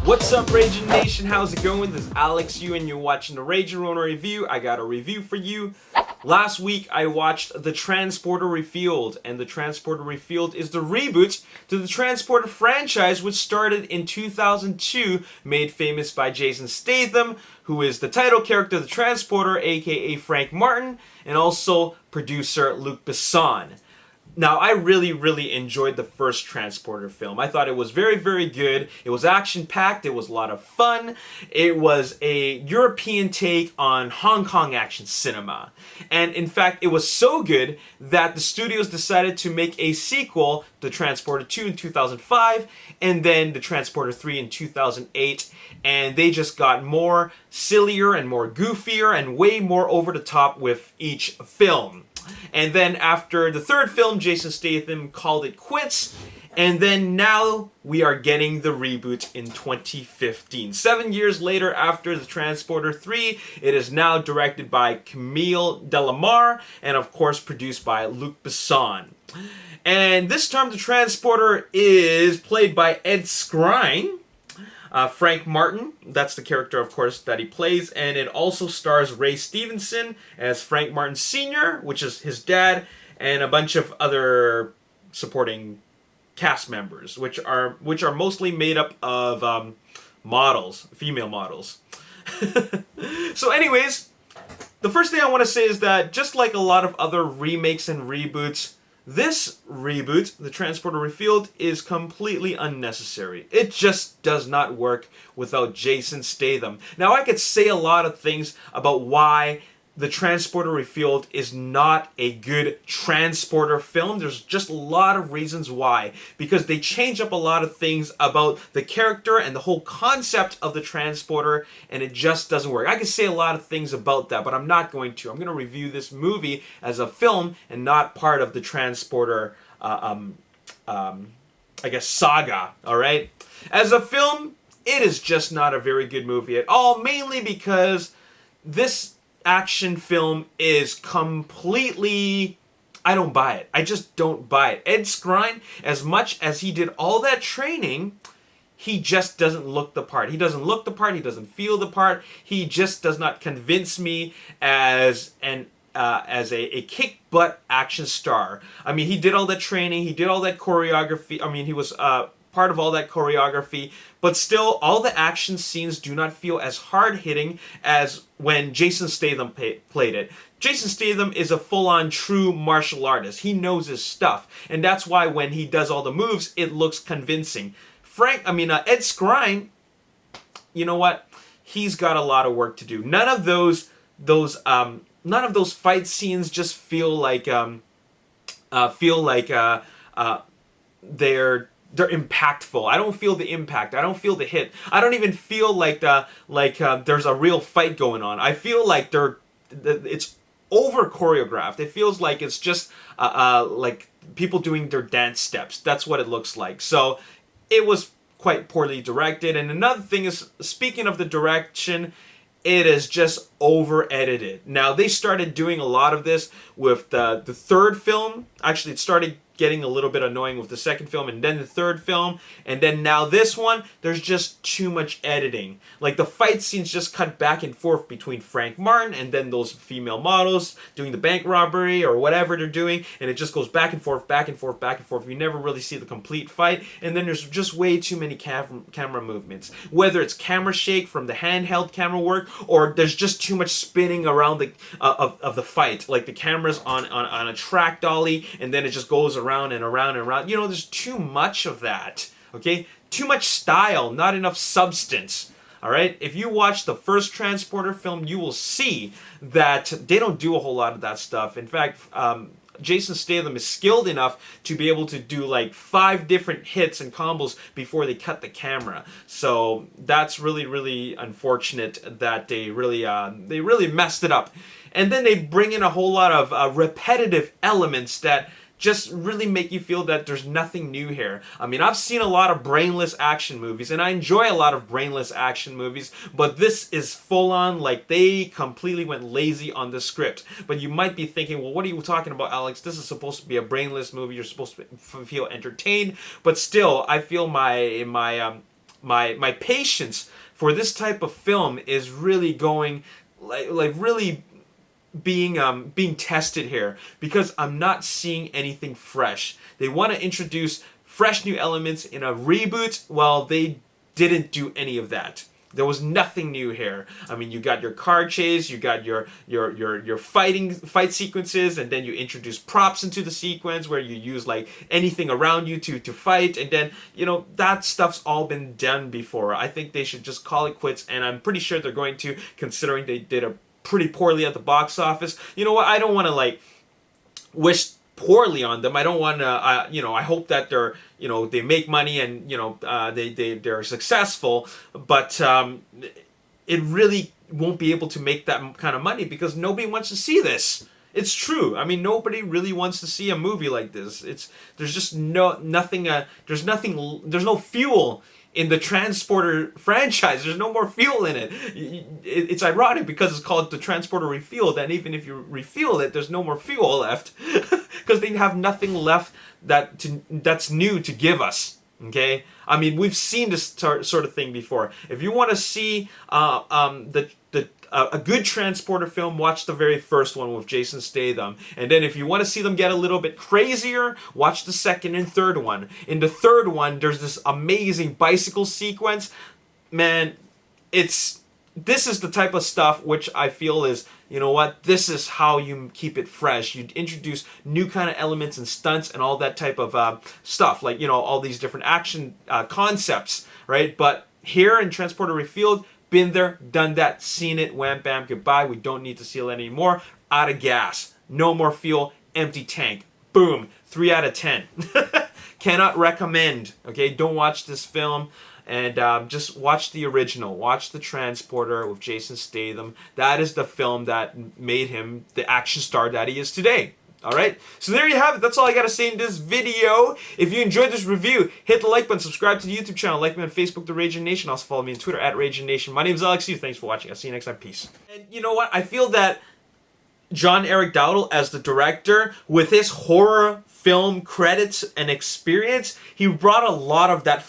What's up, Ragin Nation? How's it going? This is Alex Yu and you're watching the Ragin Ronin review. I got a review for you. Last week I watched the Transporter Refueled, and the Transporter Refueled is the reboot to the Transporter franchise, which started in 2002, made famous by Jason Statham, who is the title character of the Transporter, aka Frank Martin, and also producer Luc Besson. Now, I really enjoyed the first Transporter film. I thought it was very good. It was action-packed. It was a lot of fun. It was a European take on Hong Kong action cinema. And in fact, it was so good that the studios decided to make a sequel, the Transporter 2 in 2005, and then the Transporter 3 in 2008. And they just got more sillier and more goofier and way more over the top with each film. And then after the third film, Jason Statham called it quits. And then now we are getting the reboot in 2015. 7 years later after the Transporter 3, it is now directed by Camille Delamare and of course produced by Luc Besson. And this time the Transporter is played by Ed Skrein. Frank Martin, that's the character, of course, that he plays, and it also stars Ray Stevenson as Frank Martin Sr., which is his dad, and a bunch of other supporting cast members, which are mostly made up of models, female models. So anyways, the first thing I want to say is that just like a lot of other remakes and reboots, this reboot, the Transporter Refueled, is completely unnecessary. It just does not work without Jason Statham. Now, I could say a lot of things about why the Transporter Refueled is not a good Transporter film. There's just a lot of reasons why. Because they change up a lot of things about the character and the whole concept of the Transporter, and it just doesn't work. I could say a lot of things about that, but I'm not going to. I'm going to review this movie as a film and not part of the Transporter, I guess, saga, alright? As a film, it is just not a very good movie at all, mainly because this action film is completely... I don't buy it. I just don't buy it. Ed Skrein, as much as he did all that training, he just doesn't look the part. He doesn't look the part. He doesn't feel the part. He just does not convince me as a kick-butt action star. I mean, he did all that training. He did all that choreography. I mean, he was part of all that choreography, but still, all the action scenes do not feel as hard-hitting as when Jason Statham played it. Jason Statham is a full-on true martial artist. He knows his stuff, and that's why when he does all the moves, it looks convincing. Ed Skrein, you know what? He's got a lot of work to do. None of those fight scenes just feel like they're impactful. I don't feel the impact. I don't feel the hit. I don't even feel like there's a real fight going on. I feel like it's over choreographed. It feels like it's just like people doing their dance steps. That's what it looks like. So it was quite poorly directed. And another thing is, speaking of the direction, it is just over-edited. Now, they started doing a lot of this with the third film. Actually, it started getting a little bit annoying with the second film and then the third film, and then now this one, there's just too much editing. Like, the fight scenes just cut back and forth between Frank Martin and then those female models doing the bank robbery or whatever they're doing, and it just goes back and forth, back and forth, back and forth. You never really see the complete fight, and then there's just way too many camera movements. Whether it's camera shake from the handheld camera work, or there's just too much spinning around of the fight. Like, the camera's on a track dolly, and then it just goes around and around and around. You know, there's too much of that, okay? Too much style, not enough substance, all right? If you watch the first Transporter film, you will see that they don't do a whole lot of that stuff. In fact, Jason Statham is skilled enough to be able to do like 5 different hits and combos before they cut the camera. So that's really unfortunate that they really messed it up. And then they bring in a whole lot of repetitive elements that just really make you feel that there's nothing new here. I mean, I've seen a lot of brainless action movies, and I enjoy a lot of brainless action movies, but this is full-on, like, they completely went lazy on the script. But you might be thinking, well, what are you talking about, Alex? This is supposed to be a brainless movie. You're supposed to feel entertained, but still, I feel my my patience for this type of film is really going like really being tested here, because I'm not seeing anything fresh. They want to introduce fresh new elements in a reboot. Well, they didn't do any of that. There was nothing new here. I mean, you got your car chase, you got your fight sequences, and then you introduce props into the sequence where you use like anything around you to fight, and then, you know, that stuff's all been done before. I think they should just call it quits, and I'm pretty sure they're going to, considering they did a pretty poorly at the box office. You know what? I don't want to like wish poorly on them. I don't want to, you know, I hope that they're, you know, they make money and, you know, they're successful, but it really won't be able to make that kind of money because nobody wants to see this. It's true. I mean, nobody really wants to see a movie like this. There's just nothing. There's no fuel in the Transporter franchise. There's no more fuel in it. It's ironic because it's called the Transporter Refueled, and even if you refuel it, there's no more fuel left because they have nothing left that's new to give us. Okay, I mean, we've seen this sort of thing before. If you want to see a good Transporter film, watch the very first one with Jason Statham. And then if you want to see them get a little bit crazier, watch the second and third one. In the third one, there's this amazing bicycle sequence. Man, this is the type of stuff which I feel is, you know what, this is how you keep it fresh. You introduce new kind of elements and stunts and all that type of stuff, like, you know, all these different action concepts, right? But here in Transporter Refueled, been there, done that, seen it, wham, bam, goodbye. We don't need to seal it anymore. Out of gas. No more fuel. Empty tank. Boom. 3 out of 10. Cannot recommend. Okay, don't watch this film. And just watch the original. Watch The Transporter with Jason Statham. That is the film that made him the action star that he is today. Alright, so there you have it. That's all I gotta say in this video. If you enjoyed this review, hit the like button, subscribe to the YouTube channel, like me on Facebook, The Ragin Nation. Also follow me on Twitter, @RaginNation. My name is Alex Yu. Thanks for watching. I'll see you next time. Peace. And you know what? I feel that John Eric Dowdle, as the director, with his horror film credits and experience, he brought a lot of that